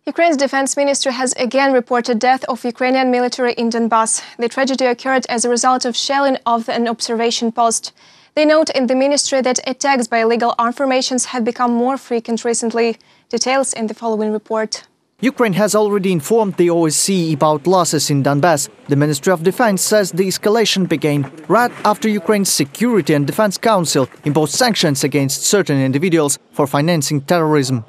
Ukraine's defense ministry has again reported death of Ukrainian military in Donbas. The tragedy occurred as a result of shelling of an observation post. They note in the ministry that attacks by illegal armed formations have become more frequent recently. Details in the following report. Ukraine has already informed the OSCE about losses in Donbas. The Ministry of Defense says the escalation began right after Ukraine's Security and Defense Council imposed sanctions against certain individuals for financing terrorism.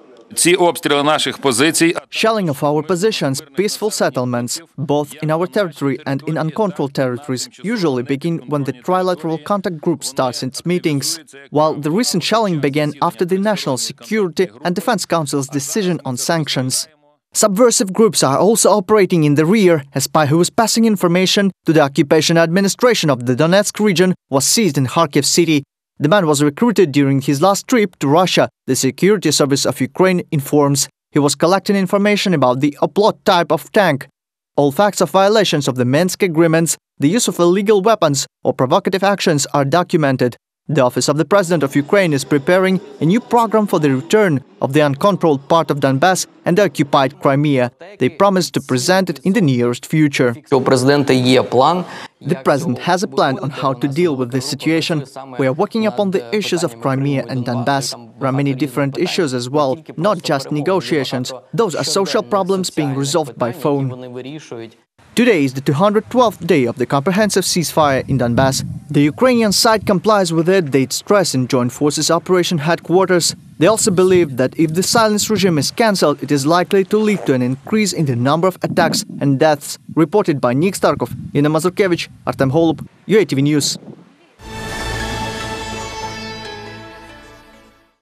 Shelling of our positions, peaceful settlements, both in our territory and in uncontrolled territories, usually begin when the Trilateral Contact Group starts its meetings, while the recent shelling began after the National Security and Defense Council's decision on sanctions. Subversive groups are also operating in the rear. A spy who was passing information to the occupation administration of the Donetsk region was seized in Kharkiv city. The man was recruited during his last trip to Russia, the Security Service of Ukraine informs. He was collecting information about the Oplot type of tank. All facts of violations of the Minsk agreements, the use of illegal weapons or provocative actions are documented. The Office of the President of Ukraine is preparing a new program for the return of the uncontrolled part of Donbas and the occupied Crimea. They promise to present it in the nearest future. The President has a plan on how to deal with this situation. We are working upon the issues of Crimea and Donbas. There are many different issues as well, not just negotiations. Those are social problems being resolved by phone. Today is the 212th day of the comprehensive ceasefire in Donbas. The Ukrainian side complies with it, they stress in Joint Forces Operation Headquarters. They also believe that if the silence regime is cancelled, it is likely to lead to an increase in the number of attacks and deaths, reported by Nick Starkov, Ina Mazurkevich, Artem Holub, UATV News.